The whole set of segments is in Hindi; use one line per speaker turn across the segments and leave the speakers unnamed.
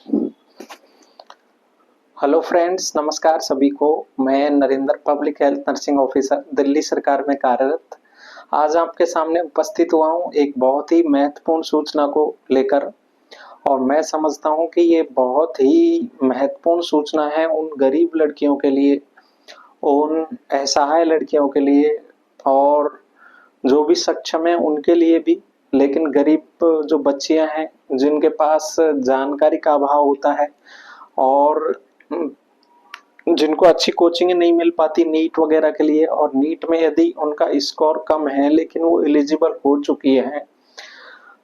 हेलो फ्रेंड्स, नमस्कार सभी को। मैं Narendra, public health nursing officer, Delhi सरकार में कार्यरत, आज आपके सामने उपस्थित हुआ हूँ एक बहुत ही महत्वपूर्ण सूचना को लेकर। और मैं समझता हूँ कि ये बहुत ही महत्वपूर्ण सूचना है उन गरीब लड़कियों के लिए, उन असहाय लड़कियों के लिए, और जो भी सक्षम है उनके लिए भी। लेकिन गरीब जो बच्चियां हैं, जिनके पास जानकारी का अभाव होता है और जिनको अच्छी कोचिंग नहीं मिल पाती नीट वगैरह के लिए, और नीट में यदि उनका स्कोर कम है लेकिन वो एलिजिबल हो चुकी है,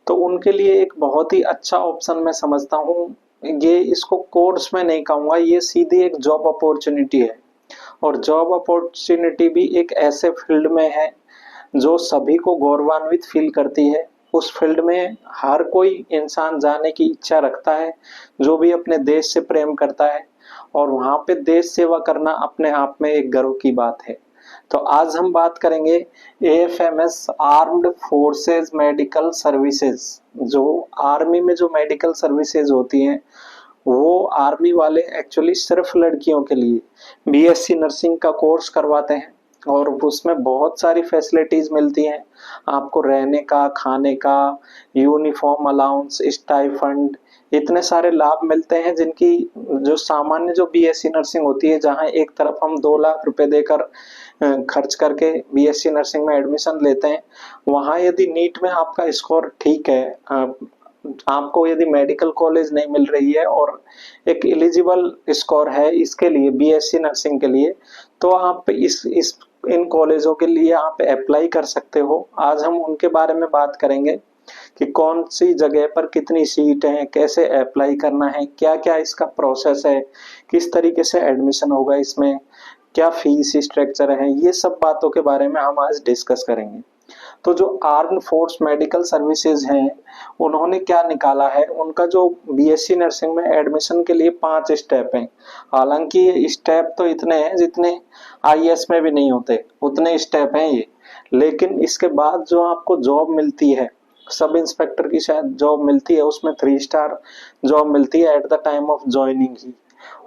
तो उनके लिए एक बहुत ही अच्छा ऑप्शन मैं समझता हूँ। ये इसको कोर्स में नहीं कहूँगा, ये सीधी एक जॉब अपॉर्चुनिटी है। और जॉब अपॉर्चुनिटी भी एक ऐसे फील्ड में है जो सभी को गौरवान्वित फील करती है। उस फील्ड में हर कोई इंसान जाने की इच्छा रखता है, जो भी अपने देश से प्रेम करता है, और वहां पे देश सेवा करना अपने आप में एक गर्व की बात है। तो आज हम बात करेंगे AFMS, armed forces medical services. जो आर्मी में जो मेडिकल सर्विसेज होती हैं, वो आर्मी वाले एक्चुअली सिर्फ लड़कियों के लिए बीएससी नर्सिंग का कोर्स करवाते हैं। और उसमें बहुत सारी फैसिलिटीज मिलती हैं आपको, रहने का, खाने का, यूनिफॉर्म अलाउंस, स्टाइफंड, इतने सारे लाभ मिलते हैं जिनकी जो सामान्य जो बीएससी नर्सिंग होती है, जहां एक तरफ हम 2 लाख रुपए देकर खर्च करके बीएससी नर्सिंग में एडमिशन लेते हैं, वहां यदि नीट में आपका स्कोर ठीक है, आपको यदि मेडिकल कॉलेज नहीं मिल रही है और एक एलिजिबल स्कोर है इसके लिए, बीएससी नर्सिंग के लिए, तो आप इस इन कॉलेजों के लिए आप अप्लाई कर सकते हो। आज हम उनके बारे में बात करेंगे कि कौन सी जगह पर कितनी सीट है, कैसे अप्लाई करना है, क्या क्या इसका प्रोसेस है, किस तरीके से एडमिशन होगा इसमें, क्या फीस स्ट्रक्चर है, ये सब बातों के बारे में हम आज डिस्कस करेंगे। तो जो आर्म फोर्स मेडिकल सर्विसेज हैं, उन्होंने क्या निकाला है, उनका जो बीएससी नर्सिंग में एडमिशन के लिए 5 स्टेप हैं। हालांकि ये स्टेप तो इतने हैं जितने आईएएस में भी नहीं होते, उतने स्टेप हैं ये। लेकिन इसके बाद जो आपको जॉब मिलती है, सब इंस्पेक्टर की शायद जॉब मिलती है, उसमें 3 स्टार जॉब मिलती है at the time of joining ही।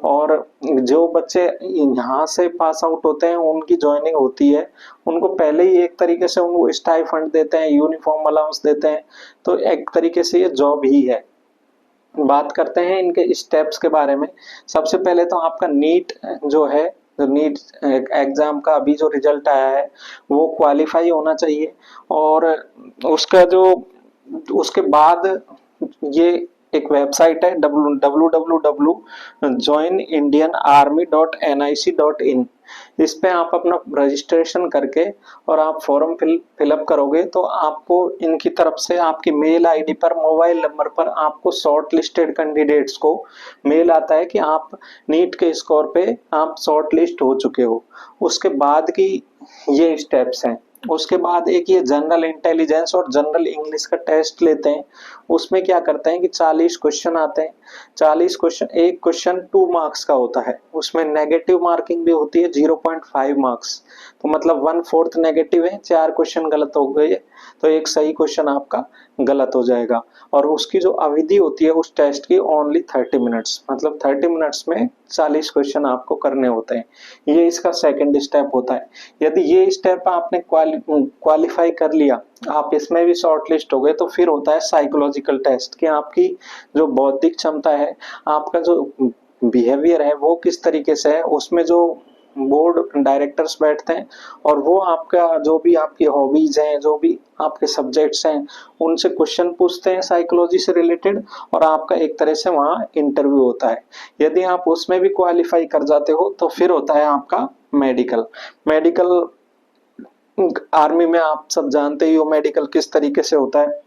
और जो बच्चे यहाँ से पास आउट होते हैं, उनकी ज्वाइनिंग होती है, उनको पहले ही एक तरीके से उनको स्टाइफंड देते हैं, यूनिफॉर्म अलाउंस देते हैं। तो एक तरीके से ये जॉब ही है। बात करते हैं इनके स्टेप्स के बारे में। सबसे पहले तो आपका नीट जो है, जो नीट एग्जाम का अभी जो रिजल्ट आया है, वो क्वालिफाई होना चाहिए। और उसका जो उसके बाद ये एक वेबसाइट है www.joinindianarmy.nic.in। इस पे आप अपना रजिस्ट्रेशन करके और आप फॉर्म फिलअप करोगे तो आपको इनकी तरफ से आपकी मेल आईडी पर, मोबाइल नंबर पर आपको शॉर्ट लिस्टेड कैंडिडेट्स को मेल आता है कि आप नीट के स्कोर पे आप शॉर्ट लिस्ट हो चुके हो। उसके बाद की ये स्टेप्स हैं। उसके बाद एक ये जनरल इंटेलिजेंस और जनरल इंग्लिश का टेस्ट लेते हैं। उसमें क्या करते हैं कि 40 क्वेश्चन आते हैं। 40 क्वेश्चन, एक क्वेश्चन 2 मार्क्स का होता है, उसमें नेगेटिव मार्किंग भी होती है 0.5 मार्क्स। तो मतलब 1/4 नेगेटिव है, 4 क्वेश्चन गलत हो गए तो एक सही क्वेश्चन आपका गलत हो जाएगा। और उसकी जो अवधि होती है उस टेस्ट की ओनली 30 मिनट्स, मतलब 30 मिनट्स में 40 क्वेश्चन आपको करने होते हैं। ये इसका सेकंड स्टेप होता है। यदि ये स्टेप आपने क्वालिफाई कर लिया, आप इसमें भी शॉर्ट लिस्ट हो गए, तो फिर होता है साइकोलॉजिकल टेस्ट कि आपकी जो बौद्धिक क्षमता है, आपका जो बिहेवियर है वो किस तरीके से है। उसमें जो बोर्ड डायरेक्टर्स बैठते हैं और वो आपका जो भी आपकी हॉबीज हैं, जो भी आपके सब्जेक्ट्स हैं, उनसे क्वेश्चन पूछते हैं साइकोलॉजी से रिलेटेड, और आपका एक तरह से वहाँ इंटरव्यू होता है। यदि आप उसमें भी क्वालिफाई कर जाते हो तो फिर होता है आपका मेडिकल। मेडिकल आर्मी में आप सब जानते ही हो मेडिकल किस तरीके से होता है।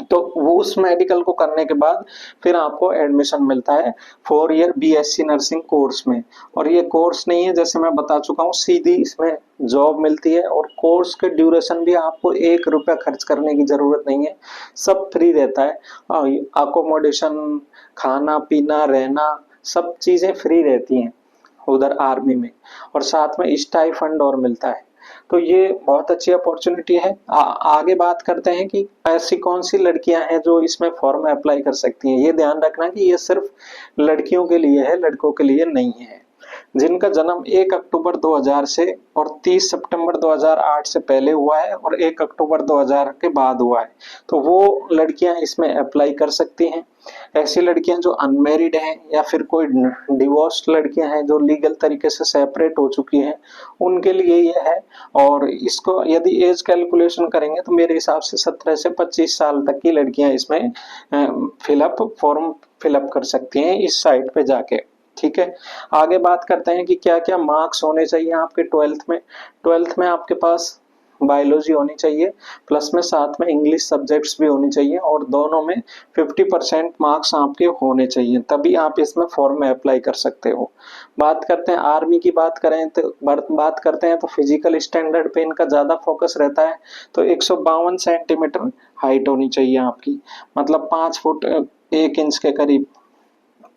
तो वो उस मेडिकल को करने के बाद फिर आपको एडमिशन मिलता है 4 ईयर बीएससी नर्सिंग कोर्स में। और ये कोर्स नहीं है, जैसे मैं बता चुका हूँ, सीधी इसमें जॉब मिलती है। और कोर्स के ड्यूरेशन भी आपको 1 रुपया खर्च करने की जरूरत नहीं है, सब फ्री रहता है। अकोमोडेशन, खाना पीना, रहना, सब चीजें फ्री रहती हैं उधर आर्मी में। और साथ में स्टाइफंड और मिलता है। तो ये बहुत अच्छी अपॉर्चुनिटी है। आगे बात करते हैं कि ऐसी कौन सी लड़कियां हैं जो इसमें फॉर्म अप्लाई कर सकती हैं। ये ध्यान रखना कि ये सिर्फ लड़कियों के लिए है, लड़कों के लिए नहीं है। जिनका जन्म 1 अक्टूबर 2000 से और 30 सितंबर 2008 से पहले हुआ है और 1 अक्टूबर 2000 के बाद हुआ है, तो वो लड़कियां इसमें अप्लाई कर सकती हैं। ऐसी लड़कियां जो अनमैरिड हैं या फिर कोई डिवोर्स्ड लड़कियां हैं जो लीगल तरीके से सेपरेट हो चुकी हैं, उनके लिए ये है। और इसको यदि एज कैलकुलेशन करेंगे तो मेरे हिसाब से 17 से 25 साल तक की लड़कियां इसमें फॉर्म फिलअप कर सकती हैं इस साइट पे जाके। ठीक है, आगे बात करते हैं कि क्या क्या मार्क्स होने चाहिए आपके 12th में। 12th में आपके पास बायोलॉजी होनी चाहिए, प्लस में साथ में इंग्लिश सब्जेक्ट्स भी होनी चाहिए और दोनों में 50% मार्क्स आपके होने चाहिए, तभी आप इसमें फॉर्म में अप्लाई कर सकते हो। बात करते हैं आर्मी की, बात करते हैं तो फिजिकल स्टैंडर्ड पे इनका ज्यादा फोकस रहता है। तो 152 सेंटीमीटर हाइट होनी चाहिए आपकी, मतलब 5 फुट 1 इंच के करीब।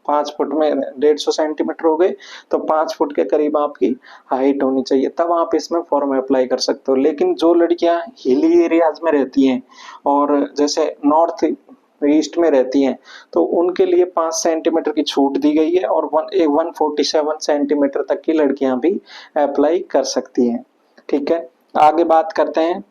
5 फुट में 150 सेंटीमीटर हो गए, तो 5 फुट के करीब आपकी हाइट होनी चाहिए, तब आप इसमें फॉर्म अप्लाई कर सकते हो। लेकिन जो लड़कियां हिली एरियाज में रहती हैं और जैसे नॉर्थ ईस्ट में रहती हैं, तो उनके लिए 5 सेंटीमीटर की छूट दी गई है और 147 सेंटीमीटर तक की लड़कियां भी अप्लाई कर सकती हैं। ठीक है, आगे बात करते हैं।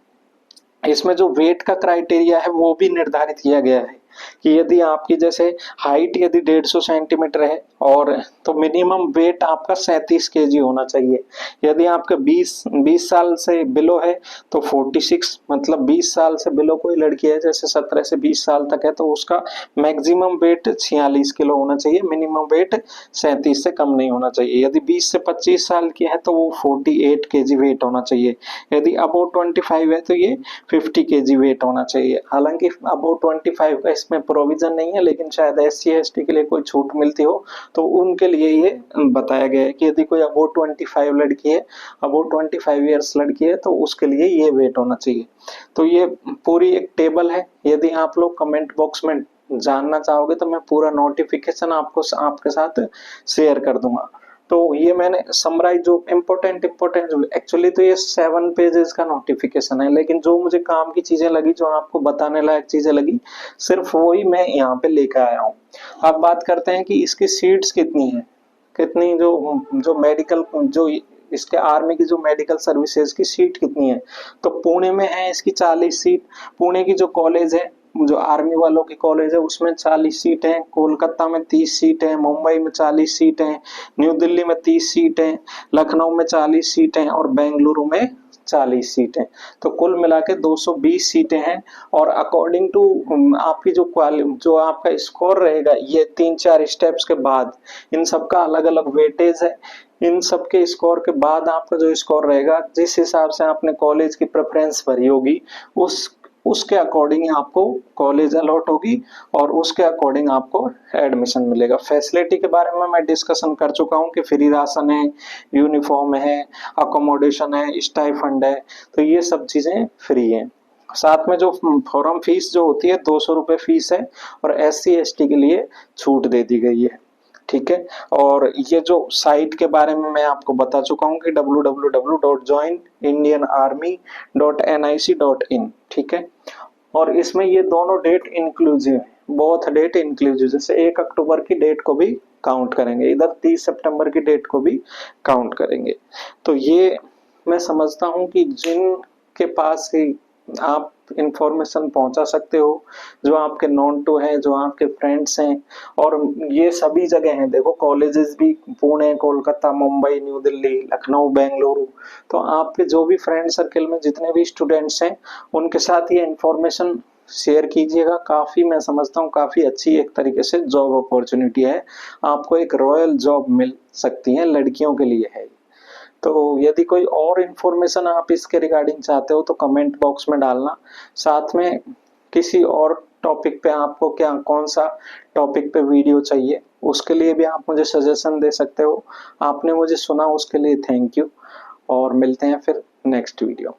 इसमें जो वेट का क्राइटेरिया है वो भी निर्धारित किया गया है कि यदि आपकी जैसे हाइट यदि 150 सेंटीमीटर है और तो मिनिमम वेट आपका 37 केजी होना चाहिए। यदि आपका 20 साल से बिलो है तो 46, मतलब 20 साल से बिलो कोई लड़की है जैसे 17 से 20 साल तक है तो उसका मैक्सिमम वेट 46 किलो होना चाहिए, मिनिमम वेट 37 से कम नहीं होना चाहिए। यदि 20 से 25 साल की है तो वो 48 केजी वेट होना चाहिए। यदि अबव 25 है तो ये 50 केजी वेट होना चाहिए। हालांकि अबव 25 का इसमें प्रोविजन नहीं है, लेकिन शायद SC ST के लिए कोई छूट मिलती हो तो उनके लिए ये बताया गया है कि यदि कोई अबव 25 लड़की है, अबव 25 ईयर्स लड़की है, तो उसके लिए ये वेट होना चाहिए। तो ये पूरी एक टेबल है। यदि आप लोग कमेंट बॉक्स में जानना चाहोगे तो मैं पूरा नोटिफिकेशन आपको आपके साथ शेयर कर दूंगा। तो ये मैंने समराइज जो इम्पोर्टेंट एक्चुअली तो ये 7 पेजेस का नोटिफिकेशन है, लेकिन जो मुझे काम की चीजें लगी, जो आपको बताने लायक चीजें लगी, सिर्फ वही मैं यहाँ पे लेकर आया हूँ। अब बात करते हैं कि इसकी सीट्स कितनी है, कितनी जो जो मेडिकल जो इसके आर्मी की जो मेडिकल सर्विसेज की सीट कितनी है। तो पुणे में है इसकी 40 सीट। पुणे की जो कॉलेज है, जो आर्मी वालों की कॉलेज है, उसमें 40 सीट है। कोलकाता में 30 सीट है, मुंबई में 40 सीट है, न्यू दिल्ली में 30 सीट है, लखनऊ में 40 सीट है और बेंगलुरु में 40 सीटें। तो कुल मिला के 220 सीटें हैं। और अकॉर्डिंग टू आपकी जो आपका स्कोर रहेगा, ये 3-4 स्टेप्स के बाद इन सबका अलग अलग वेटेज है। इन सबके स्कोर के बाद आपका जो स्कोर रहेगा, जिस हिसाब से आपने कॉलेज की प्रेफरेंस भरी होगी, उसके अकॉर्डिंग आपको कॉलेज अलॉट होगी और उसके अकॉर्डिंग आपको एडमिशन मिलेगा। फैसिलिटी के बारे में मैं डिस्कशन कर चुका हूँ कि फ्री राशन है, यूनिफॉर्म है, अकोमोडेशन है, स्टाइफंड है, तो ये सब चीजें फ्री है। साथ में जो फॉर्म फीस जो होती है 200 रुपये फीस है और SC ST के लिए छूट दे दी गई है। ठीक है, और ये जो साइट के बारे में मैं आपको बता चुका हूँ कि www.joinindianarmy.nic.in। ठीक है, और इसमें ये दोनों डेट इंक्लूसिव है, बोथ डेट इंक्लूसिव, जैसे 1 अक्टूबर की डेट को भी काउंट करेंगे, इधर 30 सितंबर की डेट को भी काउंट करेंगे। तो ये मैं समझता हूँ कि जिनके पास ही आप इंफॉर्मेशन पहुंचा सकते हो, जो आपके नॉन टू हैं, जो आपके फ्रेंड्स हैं, और ये सभी जगह हैं। देखो कॉलेजेस भी पुणे, कोलकाता, मुंबई, न्यू दिल्ली, लखनऊ, बेंगलुरु। तो आपके जो भी फ्रेंड सर्कल में जितने भी स्टूडेंट्स हैं, उनके साथ ये इंफॉर्मेशन शेयर कीजिएगा। काफी मैं समझता हूँ काफी अच्छी एक तरीके से जॉब अपॉर्चुनिटी है, आपको एक रॉयल जॉब मिल सकती है, लड़कियों के लिए है। तो यदि कोई और इन्फॉर्मेशन आप इसके रिगार्डिंग चाहते हो तो कमेंट बॉक्स में डालना। साथ में किसी और टॉपिक पे आपको कौन सा टॉपिक पे वीडियो चाहिए, उसके लिए भी आप मुझे सजेशन दे सकते हो। आपने मुझे सुना उसके लिए थैंक यू, और मिलते हैं फिर नेक्स्ट वीडियो।